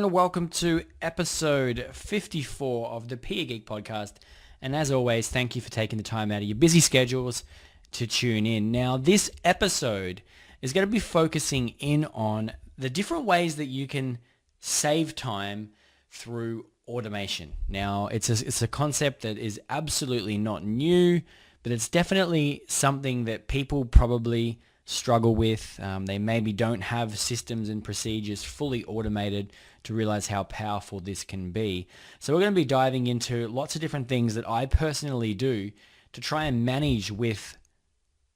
everyone, welcome to episode 54 of the Geek podcast. And as always, thank you for taking the time out of your busy schedules to tune in. Now, this episode is going to be focusing in on the different ways that you can save time through automation. Now, it's a concept that is absolutely not new, but it's definitely something that people probably struggle with. They maybe don't have systems and procedures fully automated to realize how powerful this can be. So we're going to be diving into lots of different things that I personally do to try and manage with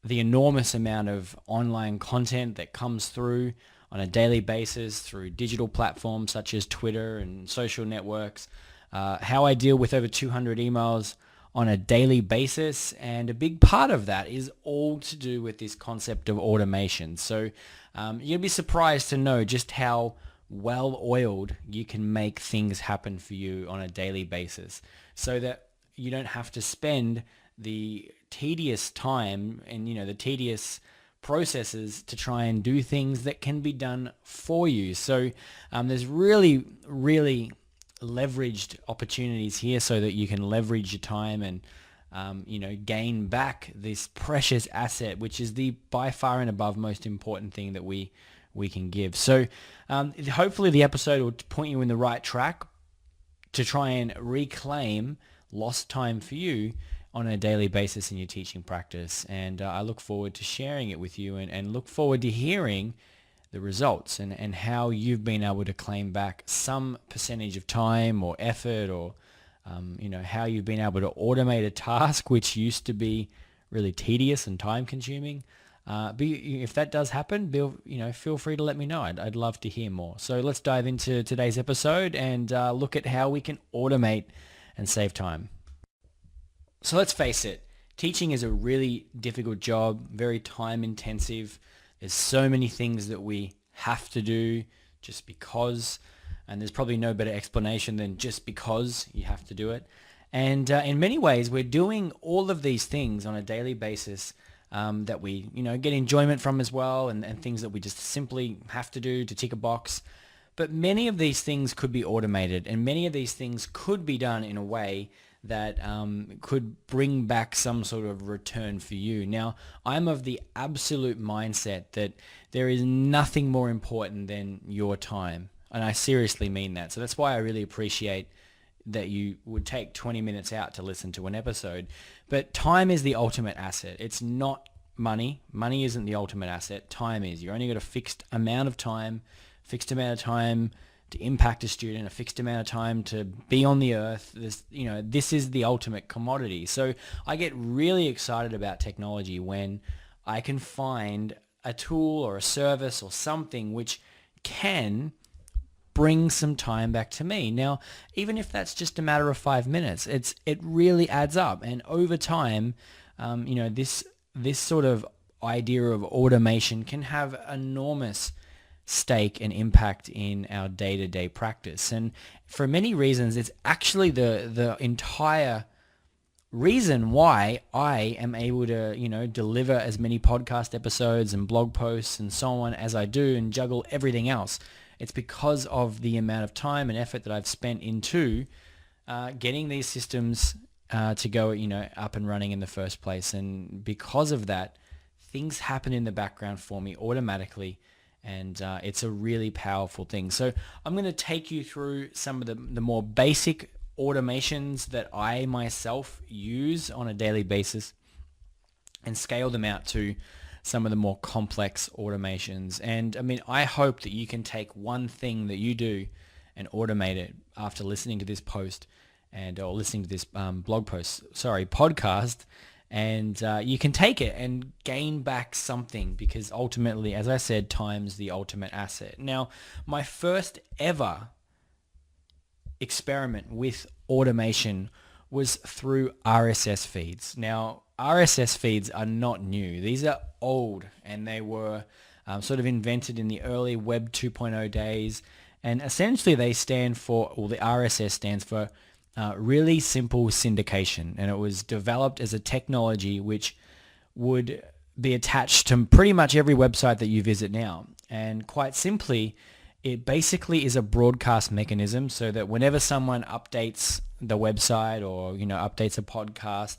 the enormous amount of online content that comes through on a daily basis through digital platforms such as Twitter and social networks, how I deal with over 200 emails on a daily basis, and a big part of that is all to do with this concept of automation. So you'll be surprised to know just how well-oiled you can make things happen for you on a daily basis so that you don't have to spend the tedious time and the tedious processes to try and do things that can be done for you. So there's really leveraged opportunities here so that you can leverage your time and gain back this precious asset, which is the by far and above most important thing that we can give. So hopefully the episode will point you in the right track to try and reclaim lost time for you on a daily basis in your teaching practice. And I look forward to sharing it with you and look forward to hearing the results and how you've been able to claim back some percentage of time or effort, or how you've been able to automate a task which used to be really tedious and time consuming. But if that does happen, feel free to let me know. I'd love to hear more. So let's dive into today's episode and look at how we can automate and save time. So let's face it, teaching is a really difficult job, very time intensive. There's so many things that we have to do just because, and there's probably no better explanation than just because you have to do it. And in many ways, we're doing all of these things on a daily basis that we get enjoyment from as well, and things that we just simply have to do to tick a box. But many of these things could be automated, and many of these things could be done in a way that could bring back some sort of return for you. Now, I'm of the absolute mindset that there is nothing more important than your time, and I seriously mean that. So that's why I really appreciate that you would take 20 minutes out to listen to an episode. But time is the ultimate asset. It's not money. Money isn't the ultimate asset. Time is. You're only got a fixed amount of time to impact a student, a fixed amount of time to be on the earth. This is the ultimate commodity. So I get really excited about technology when I can find a tool or a service or something which can bring some time back to me. Now, even if that's just a matter of 5 minutes, it really adds up. And over time, this sort of idea of automation can have enormous stake and impact in our day-to-day practice. And for many reasons, it's actually the entire reason why I am able to, deliver as many podcast episodes and blog posts and so on as I do and juggle everything else. It's because of the amount of time and effort that I've spent into getting these systems to go, up and running in the first place. And because of that, things happen in the background for me automatically. And it's a really powerful thing. So I'm going to take you through some of the more basic automations that I myself use on a daily basis and scale them out to some of the more complex automations. And I hope that you can take one thing that you do and automate it after listening to this post or listening to this podcast. And you can take it and gain back something, because ultimately, as I said, time's the ultimate asset. Now, my first ever experiment with automation was through RSS feeds. Now, RSS feeds are not new. These are old, and they were sort of invented in the early Web 2.0 days. And essentially, the RSS stands for really simple syndication, and it was developed as a technology which would be attached to pretty much every website that you visit now. And quite simply, It basically is a broadcast mechanism so that whenever someone updates the website or, updates a podcast,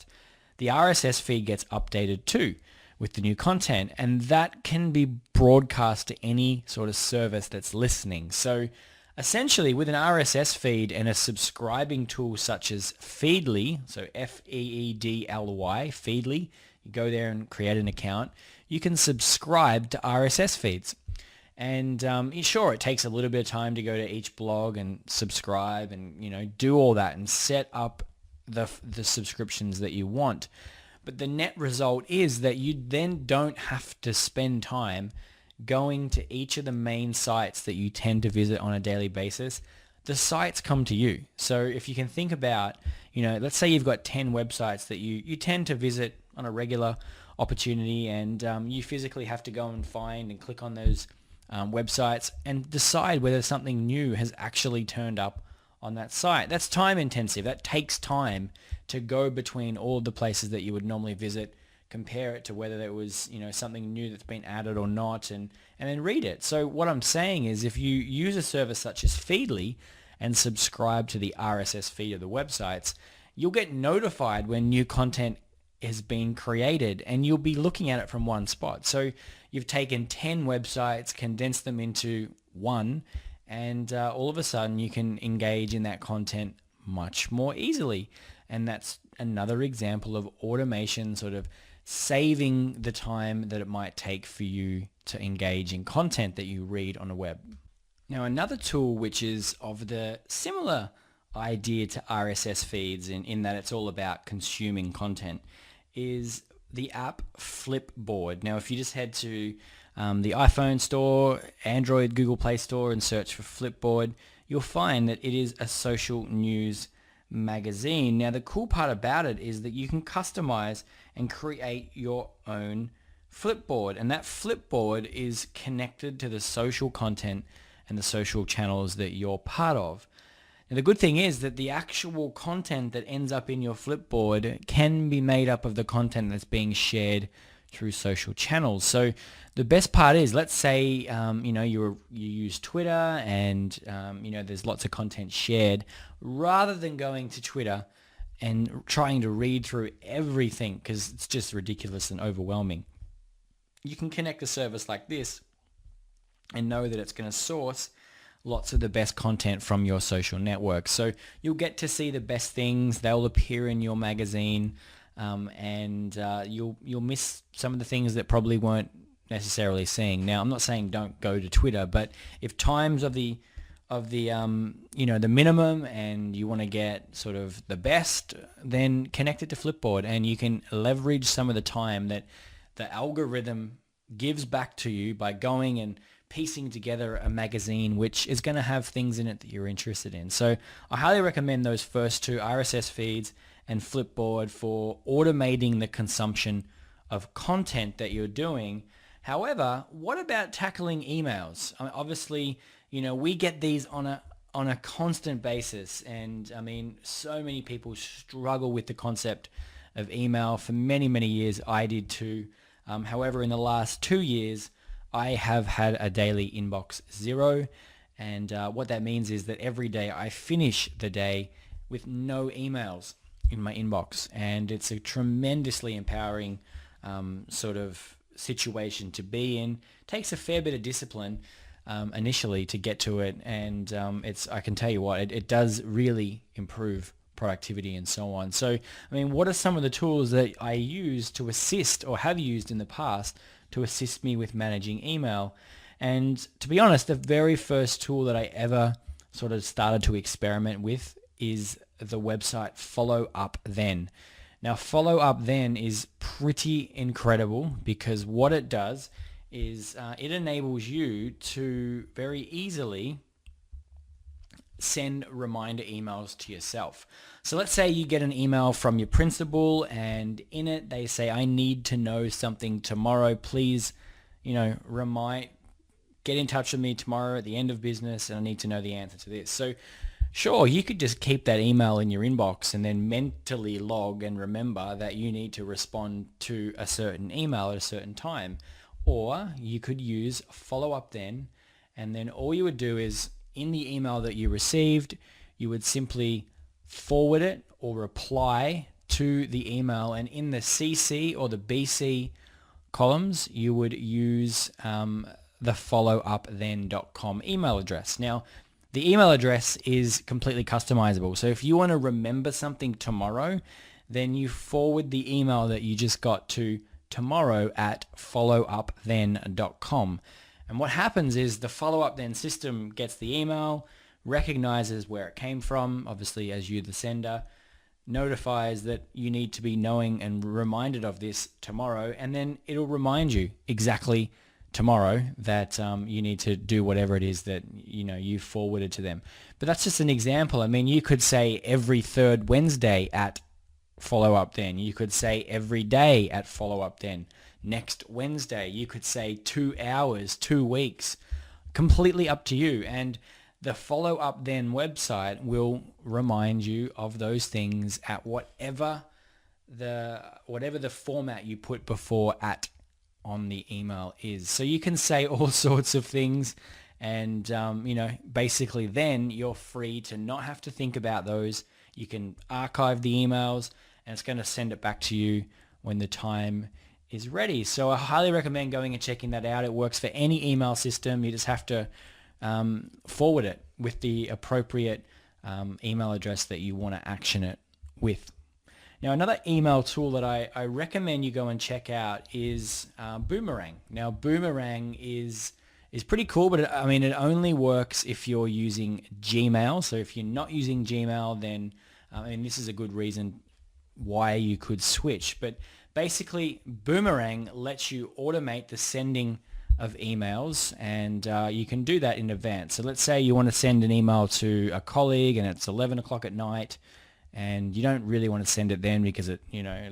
the RSS feed gets updated too with the new content, and that can be broadcast to any sort of service that's listening. So essentially with an RSS feed and a subscribing tool such as Feedly, so Feedly, Feedly, you go there and create an account, you can subscribe to RSS feeds. And sure, it takes a little bit of time to go to each blog and subscribe and, do all that and set up the subscriptions that you want. But the net result is that you then don't have to spend time going to each of the main sites that you tend to visit on a daily basis. The sites come to you. So if you can think about, let's say you've got 10 websites that you tend to visit on a regular opportunity, and you physically have to go and find and click on those websites and decide whether something new has actually turned up on that site. That's time intensive. That takes time to go between all the places that you would normally visit, compare it to whether there was, something new that's been added or not, and then read it. So what I'm saying is if you use a service such as Feedly and subscribe to the RSS feed of the websites, you'll get notified when new content has been created and you'll be looking at it from one spot. So you've taken 10 websites, condensed them into one, and all of a sudden you can engage in that content much more easily. And that's another example of automation sort of saving the time that it might take for you to engage in content that you read on a web. Now, another tool which is of the similar idea to RSS feeds in that it's all about consuming content is the app Flipboard. Now, if you just head to the iPhone store, Android, Google Play Store and search for Flipboard, you'll find that it is a social news magazine. Now, the cool part about it is that you can customize and create your own Flipboard, and that Flipboard is connected to the social content and the social channels that you're part of. And the good thing is that the actual content that ends up in your Flipboard can be made up of the content that's being shared through social channels. So the best part is, let's say, you use Twitter and, there's lots of content shared. Rather than going to Twitter and trying to read through everything because it's just ridiculous and overwhelming, you can connect a service like this and know that it's going to source lots of the best content from your social network. So you'll get to see the best things. They'll appear in your magazine, and you'll miss some of the things that probably weren't necessarily seeing. Now, I'm not saying don't go to Twitter, but if times of the the minimum and you want to get sort of the best, then connect it to Flipboard, and you can leverage some of the time that the algorithm gives back to you by going and piecing together a magazine which is going to have things in it that you're interested in. So I highly recommend those first two, RSS feeds and Flipboard, for automating the consumption of content that you're doing. However, what about tackling emails? I mean, obviously, we get these on a constant basis, and I mean, so many people struggle with the concept of email. For many, many years, I did too. However, in the last 2 years, I have had a daily inbox zero, and what that means is that every day I finish the day with no emails in my inbox, and it's a tremendously empowering sort of situation to be in. It takes a fair bit of discipline initially to get to it, and I can tell you what, it does really improve productivity and so on. So, I mean, what are some of the tools that I use to assist, or have used in the past, to assist me with managing email? And to be honest, the very first tool that I ever sort of started to experiment with is the website Follow Up Then. Now, Follow Up Then is pretty incredible because what it does is it enables you to very easily send reminder emails to yourself. So let's say you get an email from your principal, and in it they say, I need to know something tomorrow. Please, get in touch with me tomorrow at the end of business, and I need to know the answer to this. So sure, you could just keep that email in your inbox and then mentally log and remember that you need to respond to a certain email at a certain time. Or you could use Follow Up Then And then all you would do is in the email that you received, you would simply forward it or reply to the email, and in the CC or the BC columns, you would use the followupthen.com email address. Now, the email address is completely customizable. So if you want to remember something tomorrow, then you forward the email that you just got to tomorrow@followupthen.com. And what happens is the follow-up then system gets the email, recognizes where it came from, obviously as you the sender, notifies that you need to be knowing and reminded of this tomorrow, and then it'll remind you exactly tomorrow that you need to do whatever it is that you forwarded to them. But that's just an example. I mean, you could say every third Wednesday at follow up then. You could say every day at follow up then. Next Wednesday, you could say 2 hours, 2 weeks, completely up to you. And the follow up then website will remind you of those things at whatever the format you put before at on the email is. So you can say all sorts of things, and basically then you're free to not have to think about those. You can archive the emails, and it's going to send it back to you when the time is ready. So I highly recommend going and checking that out. It works for any email system. You just have to forward it with the appropriate email address that you want to action it with. Now, another email tool that I recommend you go and check out is Boomerang. Now, Boomerang is pretty cool, but it only works if you're using Gmail. So if you're not using Gmail, then this is a good reason why you could switch. But basically, Boomerang lets you automate the sending of emails, and you can do that in advance. So let's say you want to send an email to a colleague and it's 11 o'clock at night, and you don't really want to send it then because it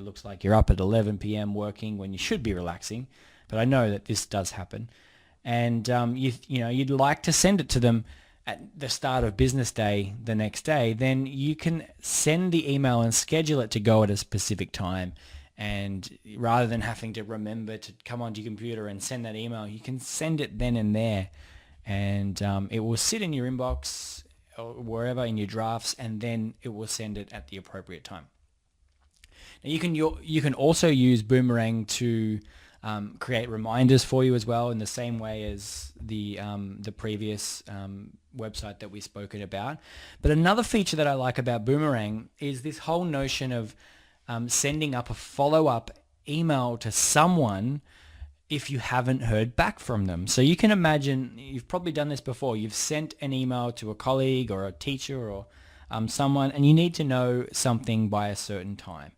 looks like you're up at 11 p.m. working when you should be relaxing. But I know that this does happen. And you'd like to send it to them at the start of business day the next day. Then you can send the email and schedule it to go at a specific time. And rather than having to remember to come onto your computer and send that email, you can send it then and there. And it will sit in your inbox or wherever in your drafts, and then it will send it at the appropriate time. Now you can also use Boomerang to create reminders for you as well, in the same way as the previous website that we've spoken about. But another feature that I like about Boomerang is this whole notion of sending up a follow-up email to someone if you haven't heard back from them. So you can imagine, you've probably done this before, you've sent an email to a colleague or a teacher or someone, and you need to know something by a certain time.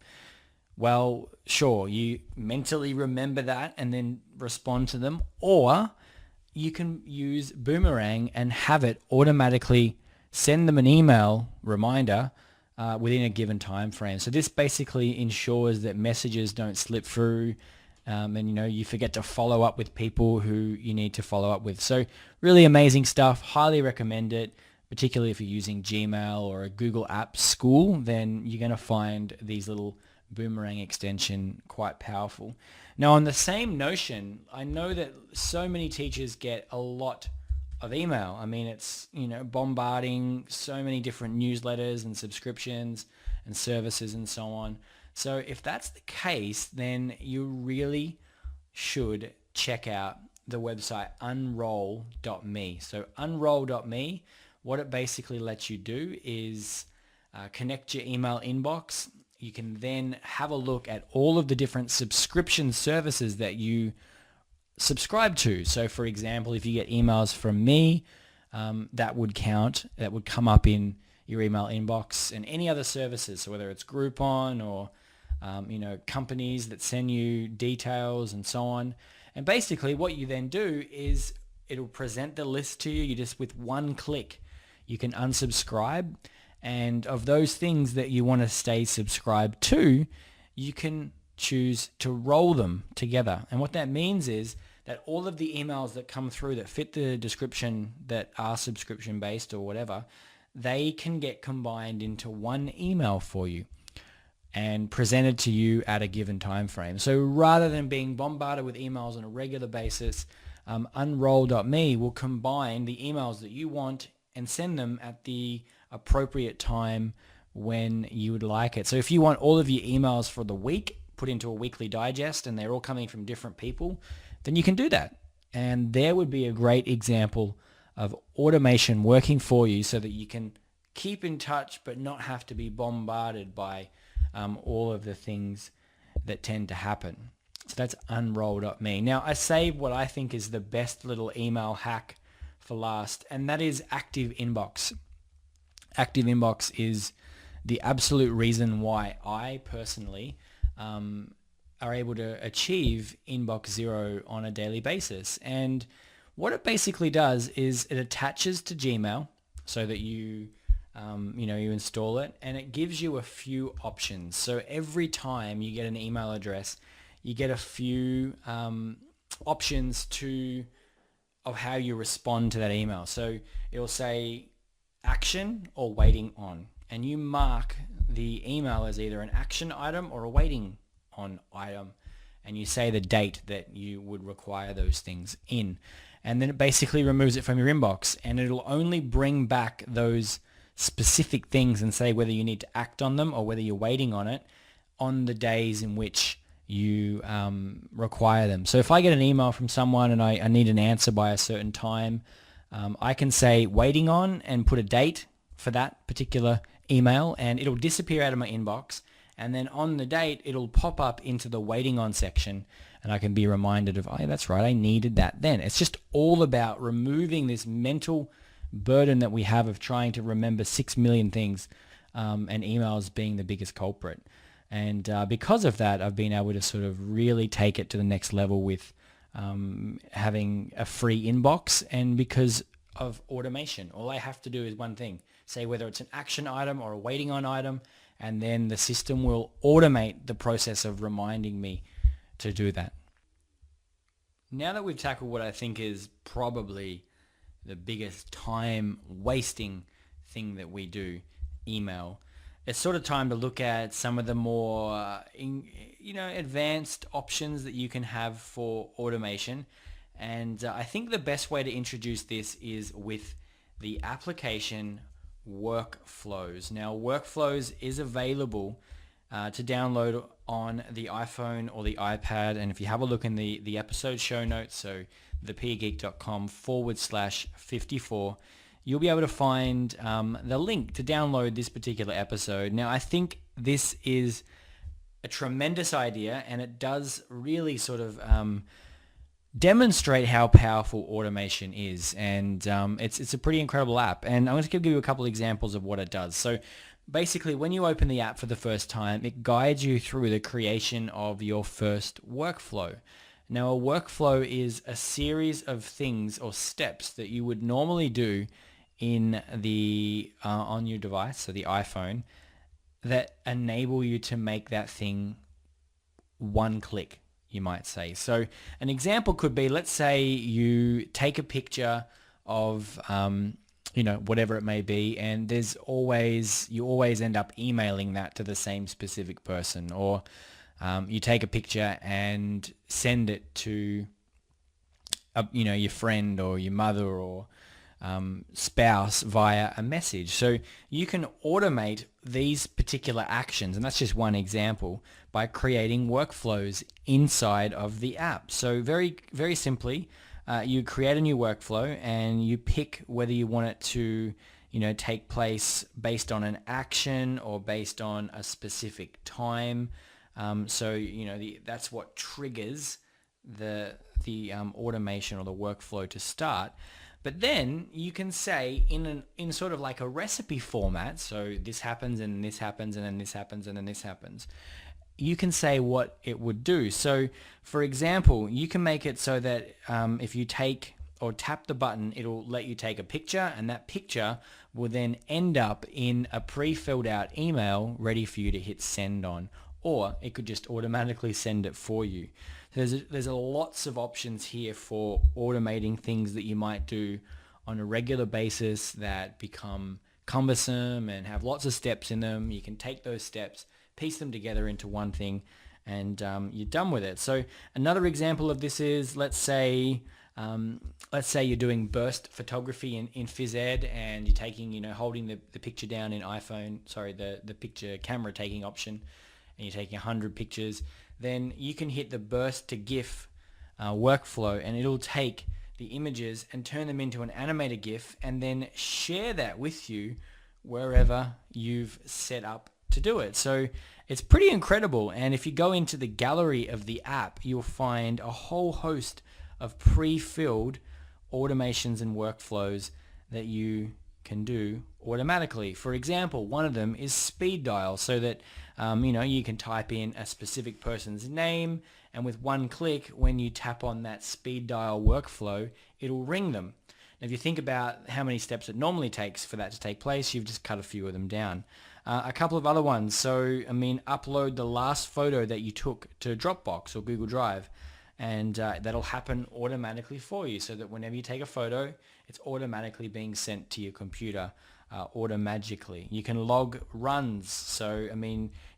Well, sure, you mentally remember that and then respond to them, or you can use Boomerang and have it automatically send them an email reminder within a given time frame. So this basically ensures that messages don't slip through, and you forget to follow up with people who you need to follow up with. So really amazing stuff. Highly recommend it, particularly if you're using Gmail or a Google Apps School. Then you're going to find these little Boomerang extension quite powerful. Now, on the same notion, I know that so many teachers get a lot of email. It's bombarding so many different newsletters and subscriptions and services and so on. So if that's the case, then you really should check out the website Unroll.me. So Unroll.me, what it basically lets you do is connect your email inbox. You can then have a look at all of the different subscription services that you subscribe to. So for example, if you get emails from me, that would count. That would come up in your email inbox, and any other services. So whether it's Groupon or companies that send you details and so on. And basically what you then do is it'll present the list to you. You just, with one click, you can unsubscribe. And of those things that you want to stay subscribed to, you can choose to roll them together. And what that means is that all of the emails that come through that fit the description that are subscription based or whatever, they can get combined into one email for you and presented to you at a given time frame. So rather than being bombarded with emails on a regular basis, Unroll.me will combine the emails that you want and send them at the appropriate time when you would like it. So if you want all of your emails for the week put into a weekly digest and they're all coming from different people, then you can do that. And there would be a great example of automation working for you so that you can keep in touch but not have to be bombarded by all of the things that tend to happen. So that's Unroll.me. Now I saved what I think is the best little email hack for last, and that is Active Inbox. Active Inbox is the absolute reason why I personally are able to achieve inbox zero on a daily basis. And what it basically does is it attaches to Gmail so that you install it, and it gives you a few options. So every time you get an email address, you get a few options of how you respond to that email. So it'll say action or waiting on, and you mark the email as either an action item or a waiting on item, and you say the date that you would require those things in, and then it basically removes it from your inbox, and it'll only bring back those specific things and say whether you need to act on them or whether you're waiting on it on the days in which you require them. So if I get an email from someone and I need an answer by a certain time, I can say waiting on and put a date for that particular email, and it'll disappear out of my inbox, and then on the date it'll pop up into the waiting on section, and I can be reminded of, oh, that's right, I needed that then. It's just all about removing this mental burden that we have of trying to remember 6 million things, and emails being the biggest culprit. And because of that, I've been able to sort of really take it to the next level with having a free inbox, and because of automation. All I have to do is one thing, say whether it's an action item or a waiting on item, and then the system will automate the process of reminding me to do that. Now that we've tackled what I think is probably the biggest time wasting thing that we do, email, it's sort of time to look at some of the more advanced options that you can have for automation. And I think the best way to introduce this is with the application Workflows. Now, Workflows is available to download on the iPhone or the iPad. And if you have a look in the episode show notes, so thepeergeek.com/54, you'll be able to find the link to download this particular episode. Now, I think this is a tremendous idea, and it does really sort of demonstrate how powerful automation is, and it's a pretty incredible app. And I'm going to give you a couple examples of what it does. So basically, when you open the app for the first time, it guides you through the creation of your first workflow. Now, a workflow is a series of things or steps that you would normally do in the on your device, so the iPhone, that enable you to make that thing one click, you might say. So an example could be, let's say you take a picture of whatever it may be, and you always end up emailing that to the same specific person, or you take a picture and send it to your friend or your mother or spouse via a message. So you can automate these particular actions, and that's just one example, by creating workflows inside of the app. So very, very simply, you create a new workflow and you pick whether you want it to take place based on an action or based on a specific time. That's what triggers the automation or the workflow to start. But then you can say in sort of like a recipe format, so this happens and this happens and then this happens and then this happens, you can say what it would do. So for example, you can make it so that if you take or tap the button, it'll let you take a picture, and that picture will then end up in a pre-filled out email ready for you to hit send on, or it could just automatically send it for you. So there's lots of options here for automating things that you might do on a regular basis that become cumbersome and have lots of steps in them. You can take those steps, piece them together into one thing, and you're done with it. So another example of this is, let's say let's say you're doing burst photography in phys ed, and you're taking, holding the picture down in iPhone, the picture camera taking option, and you're taking 100 pictures, then you can hit the burst to GIF workflow, and it'll take the images and turn them into an animated GIF and then share that with you wherever you've set up to do it. So it's pretty incredible. And if you go into the gallery of the app, you'll find a whole host of pre-filled automations and workflows that you can do automatically. For example, one of them is speed dial, so that you can type in a specific person's name, and with one click, when you tap on that speed dial workflow, it'll ring them. Now, if you think about how many steps it normally takes for that to take place, you've just cut a few of them down. A couple of other ones. So, upload the last photo that you took to Dropbox or Google Drive, and that'll happen automatically for you, so that whenever you take a photo, it's automatically being sent to your computer automagically. You can log runs. So,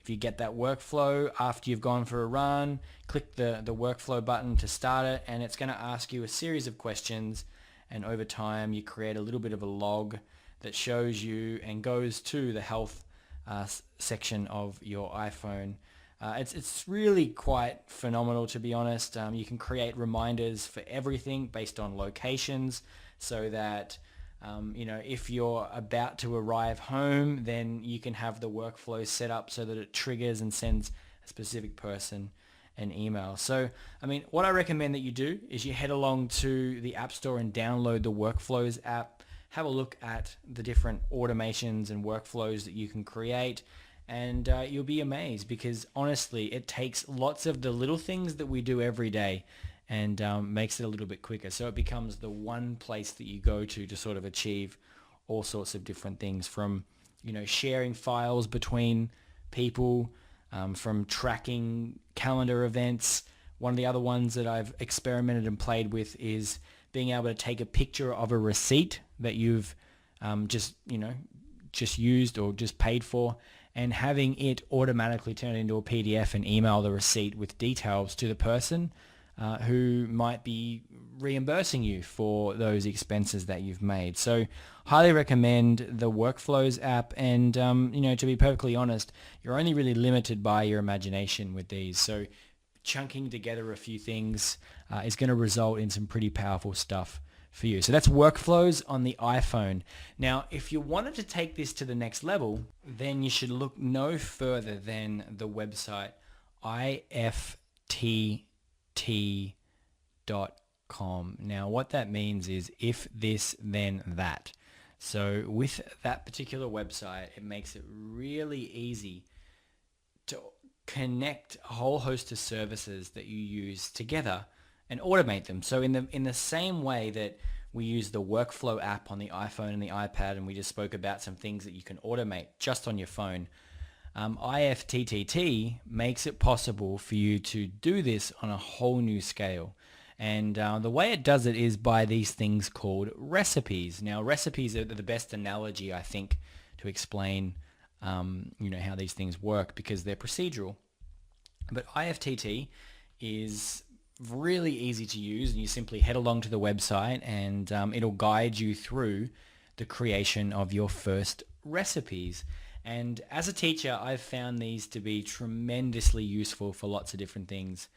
if you get that workflow after you've gone for a run, click the workflow button to start it, and it's going to ask you a series of questions, and over time you create a little bit of a log that shows you and goes to the health section of your iPhone. It's really quite phenomenal, to be honest. You can create reminders for everything based on locations, so that if you're about to arrive home, then you can have the workflow set up so that it triggers and sends a specific person an email. So, what I recommend that you do is you head along to the App Store and download the Workflows app. Have a look at the different automations and workflows that you can create, and you'll be amazed, because honestly, it takes lots of the little things that we do every day and makes it a little bit quicker. So it becomes the one place that you go to sort of achieve all sorts of different things, from sharing files between people, from tracking calendar events. One of the other ones that I've experimented and played with is being able to take a picture of a receipt that you've just used or just paid for, and having it automatically turn into a PDF and email the receipt with details to the person who might be reimbursing you for those expenses that you've made. So highly recommend the Workflows app, and to be perfectly honest, you're only really limited by your imagination with these. So chunking together a few things is going to result in some pretty powerful stuff for you. So that's Workflows on the iPhone. Now, if you wanted to take this to the next level, then you should look no further than the website IFTTT.com. Now, what that means is if this, then that. So with that particular website, it makes it really easy to connect a whole host of services that you use together and automate them. So in the same way that we use the Workflow app on the iPhone and the iPad, and we just spoke about some things that you can automate just on your phone, IFTTT makes it possible for you to do this on a whole new scale. And the way it does it is by these things called recipes. Now, recipes are the best analogy, I think, to explain how these things work, because they're procedural. But IFTT is really easy to use, and you simply head along to the website, and it'll guide you through the creation of your first recipes. And as a teacher, I've found these to be tremendously useful for lots of different things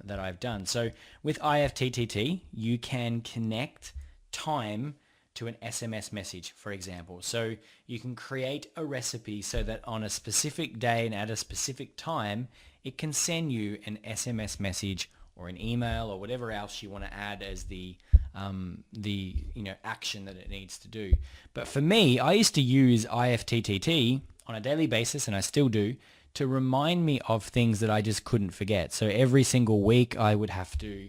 that I've done. So with IFTTT, you can connect time to an SMS message, for example. So you can create a recipe so that on a specific day and at a specific time, it can send you an SMS message or an email or whatever else you want to add as the action that it needs to do. But for me, I used to use IFTTT on a daily basis, and I still do, to remind me of things that I just couldn't forget. So every single week I would have to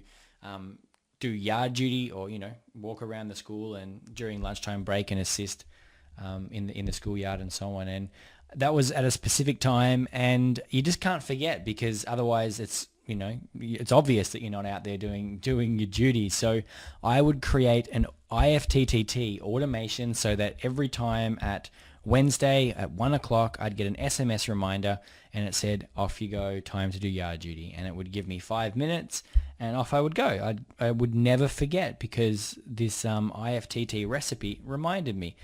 do yard duty, or walk around the school and during lunchtime break and assist in the schoolyard and so on. And that was at a specific time, and you just can't forget, because otherwise it's obvious that you're not out there doing your duty. So I would create an IFTTT automation so that every time at Wednesday at 1 o'clock, I'd get an SMS reminder, and it said, off you go, time to do yard duty. And it would give me 5 minutes, and off I would go. I would never forget because this IFTT recipe reminded me.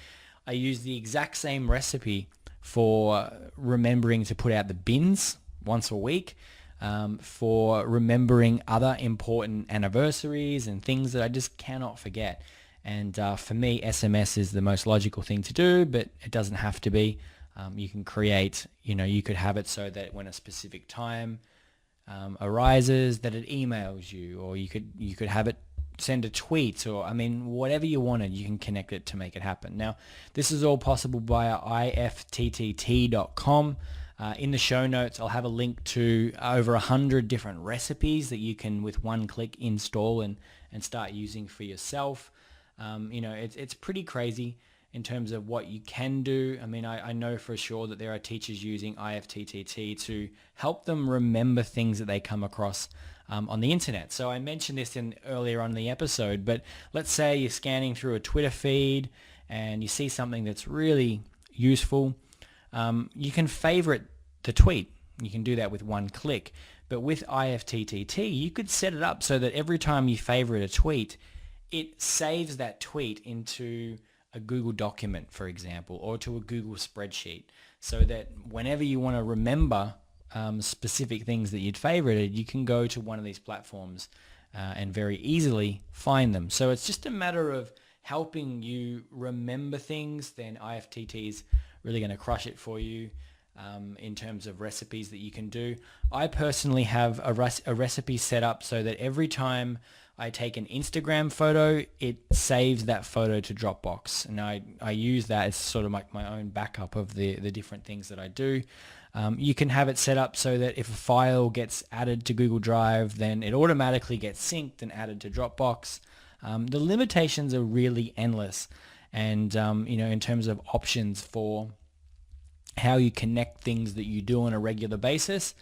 I used the exact same recipe for remembering to put out the bins once a week, for remembering other important anniversaries and things that I just cannot forget. And for me, SMS is the most logical thing to do, but it doesn't have to be. You can create, you could have it so that when a specific time arises, that it emails you, or you could have it send a tweet, or whatever you wanted, you can connect it to make it happen. Now, this is all possible via IFTTT.com. In the show notes, I'll have a link to over 100 different recipes that you can, with one click, install and start using for yourself. It's pretty crazy in terms of what you can do. I know for sure that there are teachers using IFTTT to help them remember things that they come across on the internet. So I mentioned this earlier on in the episode, but let's say you're scanning through a Twitter feed and you see something that's really useful. You can favorite the tweet. You can do that with one click. But with IFTTT, you could set it up so that every time you favorite a tweet, it saves that tweet into a Google document, for example, or to a Google spreadsheet, so that whenever you want to remember specific things that you'd favorited, you can go to one of these platforms and very easily find them. So it's just a matter of helping you remember things. Then IFTT is really going to crush it for you in terms of recipes that you can do. I personally have a recipe set up so that every time I take an Instagram photo, it saves that photo to Dropbox. And I use that as sort of like my own backup of the different things that I do. You can have it set up so that if a file gets added to Google Drive, then it automatically gets synced and added to Dropbox. The limitations are really endless. And, in terms of options for how you connect things that you do on a regular basis,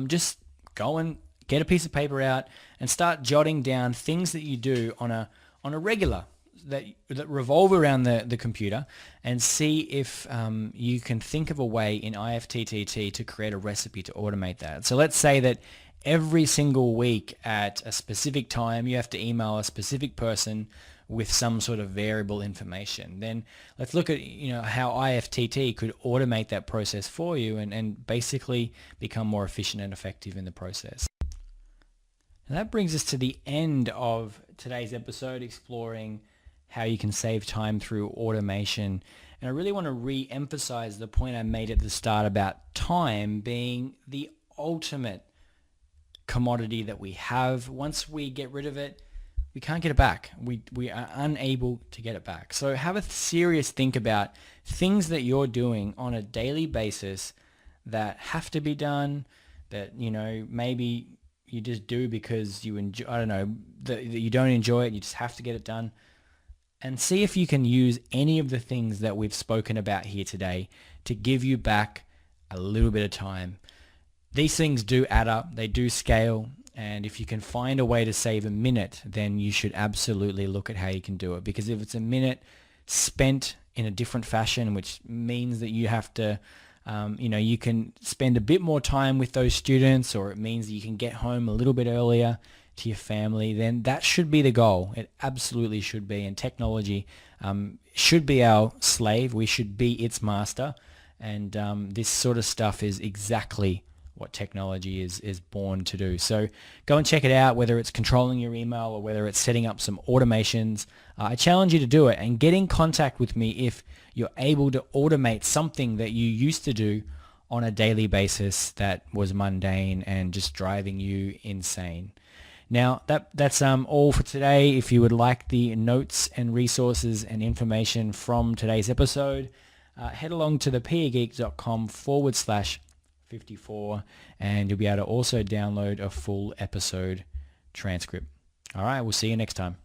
just go and get a piece of paper out and start jotting down things that you do on a regular that revolve around the computer, and see if you can think of a way in IFTTT to create a recipe to automate that. So let's say that every single week at a specific time you have to email a specific person with some sort of variable information. Then let's look at how IFTT could automate that process for you and basically become more efficient and effective in the process. And that brings us to the end of today's episode, exploring how you can save time through automation. And I really want to re-emphasize the point I made at the start about time being the ultimate commodity that we have. Once we get rid of it, we can't get it back. We are unable to get it back. So have a serious think about things that you're doing on a daily basis that have to be done, that maybe you just do because you enjoy, that you don't enjoy it and you just have to get it done. And see if you can use any of the things that we've spoken about here today to give you back a little bit of time. These things do add up, they do scale, and if you can find a way to save a minute, then you should absolutely look at how you can do it. Because if it's a minute spent in a different fashion, which means that you have to you can spend a bit more time with those students, or it means that you can get home a little bit earlier to your family, then that should be the goal. It absolutely should be. And technology should be our slave. We should be its master. And this sort of stuff is exactly what technology is born to do. So go and check it out, whether it's controlling your email or whether it's setting up some automations. I challenge you to do it and get in contact with me if you're able to automate something that you used to do on a daily basis that was mundane and just driving you insane. Now, that's all for today. If you would like the notes and resources and information from today's episode, head along to thepeergeek.com/54, and you'll be able to also download a full episode transcript. All right, we'll see you next time.